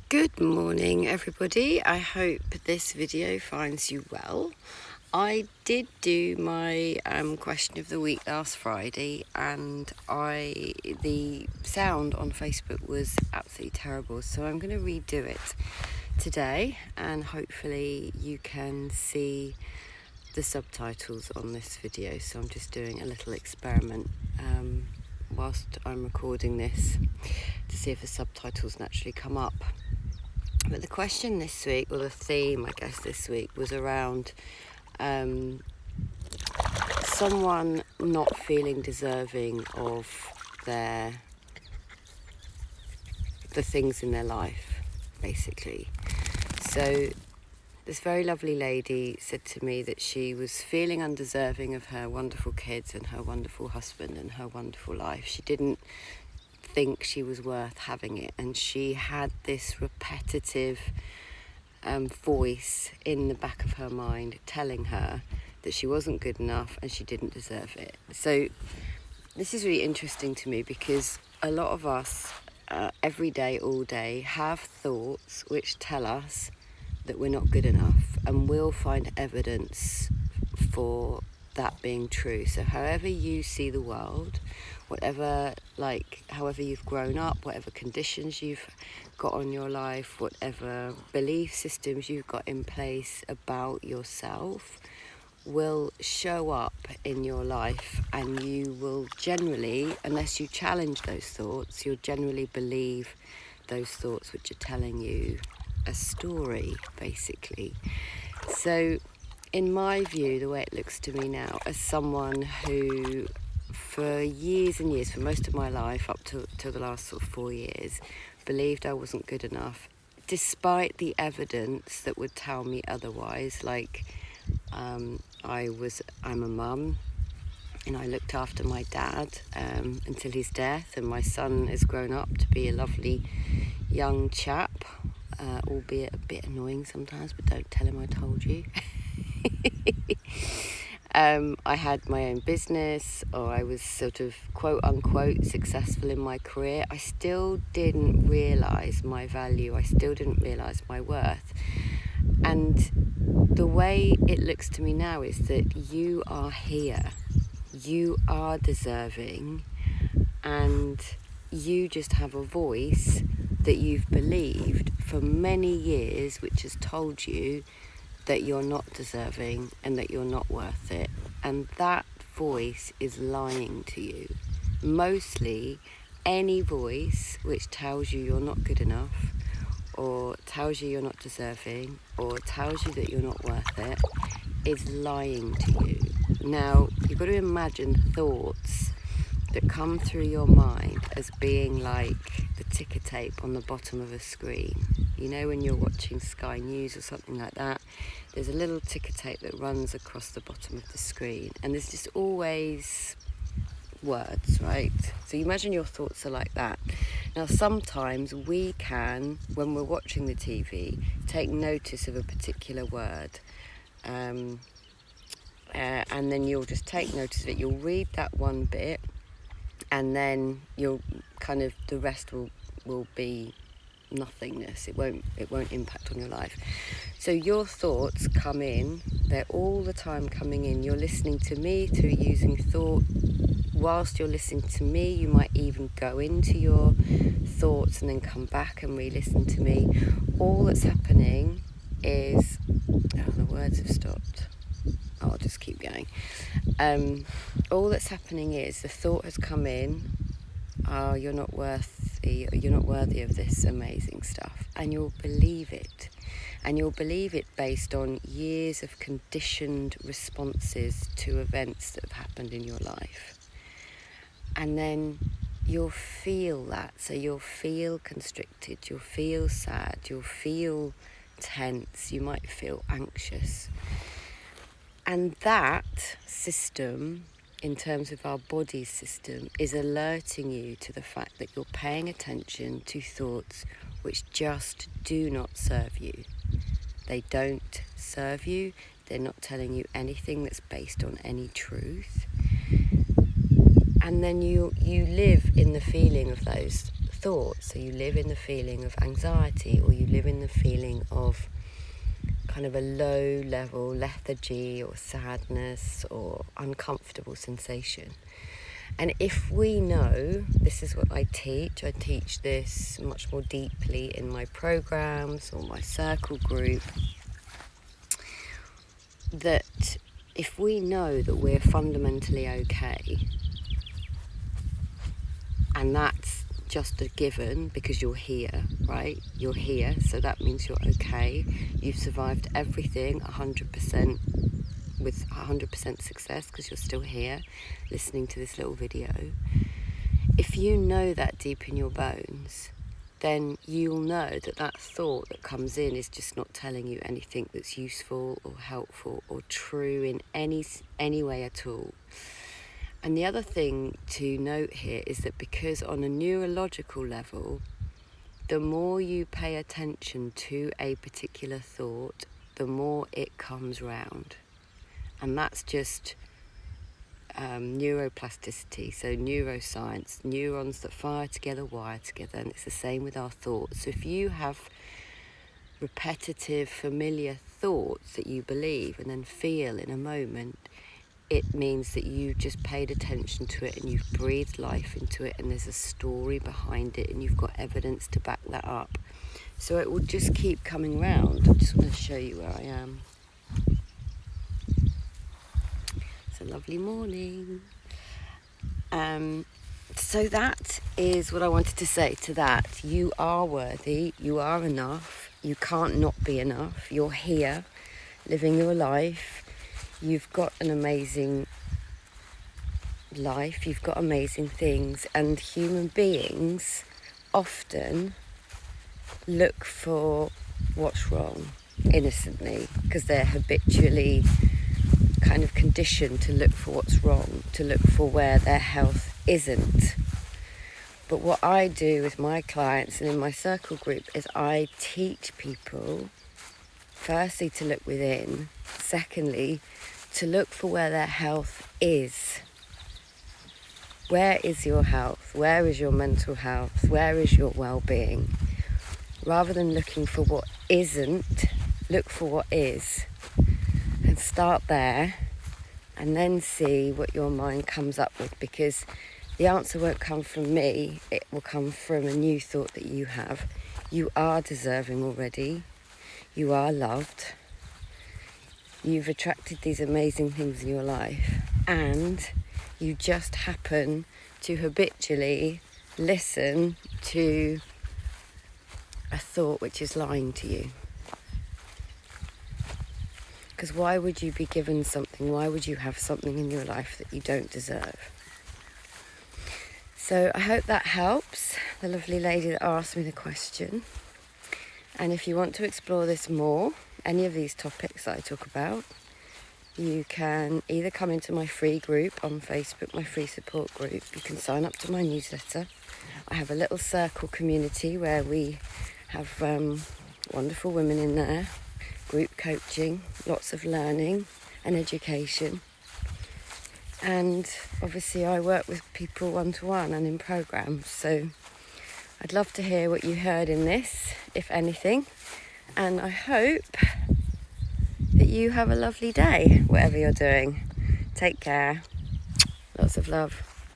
Good morning, everybody. I hope this video finds you well. I did do my question of the week last Friday, and the sound on Facebook was absolutely terrible, so I'm going to redo it today, and hopefully you can see the subtitles on this video. So I'm just doing a little experiment whilst I'm recording this to see if the subtitles naturally come up. But the question this week, or the theme I guess this week, was around someone not feeling deserving of the things in their life, basically. So this very lovely lady said to me that she was feeling undeserving of her wonderful kids and her wonderful husband and her wonderful life. She didn't think she was worth having it, and she had this repetitive voice in the back of her mind telling her that she wasn't good enough and she didn't deserve it. So this is really interesting to me because a lot of us every day, all day, have thoughts which tell us that we're not good enough, and we'll find evidence for that being true. So however you see the world, however you've grown up, whatever conditions you've got on your life, whatever belief systems you've got in place about yourself, will show up in your life, and you will generally, unless you challenge those thoughts, you'll generally believe those thoughts which are telling you a story, basically. So in my view, the way it looks to me now, as someone who for years and years, for most of my life, up to the last sort of 4 years, believed I wasn't good enough, despite the evidence that would tell me otherwise. Like, I'm a mum, and I looked after my dad until his death, and my son has grown up to be a lovely young chap, albeit a bit annoying sometimes, but don't tell him I told you. I had my own business, or I was sort of quote unquote successful in my career. I still didn't realise my value. I still didn't realise my worth. And the way it looks to me now is that you are here. You are deserving, and you just have a voice that you've believed for many years, which has told you that you're not deserving and that you're not worth it. And that voice is lying to you. Mostly any voice which tells you you're not good enough, or tells you you're not deserving, or tells you that you're not worth it, is lying to you. Now, you've got to imagine thoughts that come through your mind as being like the ticker tape on the bottom of a screen. You know, when you're watching Sky News or something like that, there's a little ticker tape that runs across the bottom of the screen, and there's just always words, right? So you imagine your thoughts are like that. Now, sometimes we can, when we're watching the TV, take notice of a particular word, and then you'll just take notice of it. You'll read that one bit, and then you'll kind of, the rest will be nothingness. It won't impact on your life. So your thoughts come in, they're all the time coming in. You're listening to me through using thought. Whilst you're listening to me, you might even go into your thoughts and then come back and re-listen to me. All that's happening is, the words have stopped. I'll just keep going. All that's happening is the thought has come in. Oh, you're not worthy of this amazing stuff, and you'll believe it. And you'll believe it based on years of conditioned responses to events that have happened in your life. And then you'll feel that. So you'll feel constricted, you'll feel sad, you'll feel tense, you might feel anxious. And that system, in terms of our body system, is alerting you to the fact that you're paying attention to thoughts which just do not serve you. They don't serve you. They're not telling you anything that's based on any truth. And then you live in the feeling of those thoughts. So you live in the feeling of anxiety, or you live in the feeling of kind of a low level lethargy or sadness or uncomfortable sensation. And if we know, this is what I teach this much more deeply in my programs or my circle group, that if we know that we're fundamentally okay, and that's just a given because you're here, right? You're here, so that means you're okay. You've survived everything 100% with 100% success because you're still here listening to this little video. If you know that deep in your bones, then you'll know that that thought that comes in is just not telling you anything that's useful or helpful or true in any way at all. And the other thing to note here is that because on a neurological level, the more you pay attention to a particular thought, the more it comes round. And that's just neuroplasticity, so neuroscience, neurons that fire together, wire together, and it's the same with our thoughts. So if you have repetitive, familiar thoughts that you believe and then feel in a moment, it means that you just paid attention to it and you've breathed life into it, and there's a story behind it and you've got evidence to back that up. So it will just keep coming round. I just want to show you where I am. It's a lovely morning. So that is what I wanted to say to that. You are worthy, you are enough, you can't not be enough. You're here, living your life. You've got an amazing life, you've got amazing things, and human beings often look for what's wrong innocently because they're habitually kind of conditioned to look for what's wrong, to look for where their health isn't. But what I do with my clients and in my circle group is I teach people, firstly, to look within, secondly, to look for where their health is. Where is your health? Where is your mental health? Where is your well-being? Rather than looking for what isn't, look for what is. And start there, and then see what your mind comes up with, because the answer won't come from me, it will come from a new thought that you have. You are deserving already. You are loved. You've attracted these amazing things in your life, and you just happen to habitually listen to a thought which is lying to you. Because why would you be given something? Why would you have something in your life that you don't deserve? So I hope that helps, the lovely lady that asked me the question. And if you want to explore this more, any of these topics that I talk about, you can either come into my free group on Facebook, my free support group. You can sign up to my newsletter. I have a little circle community where we have wonderful women in there, group coaching, lots of learning and education. And obviously I work with people one-to-one and in programs. So I'd love to hear what you heard in this, if anything. And I hope that you have a lovely day, whatever you're doing. Take care. Lots of love.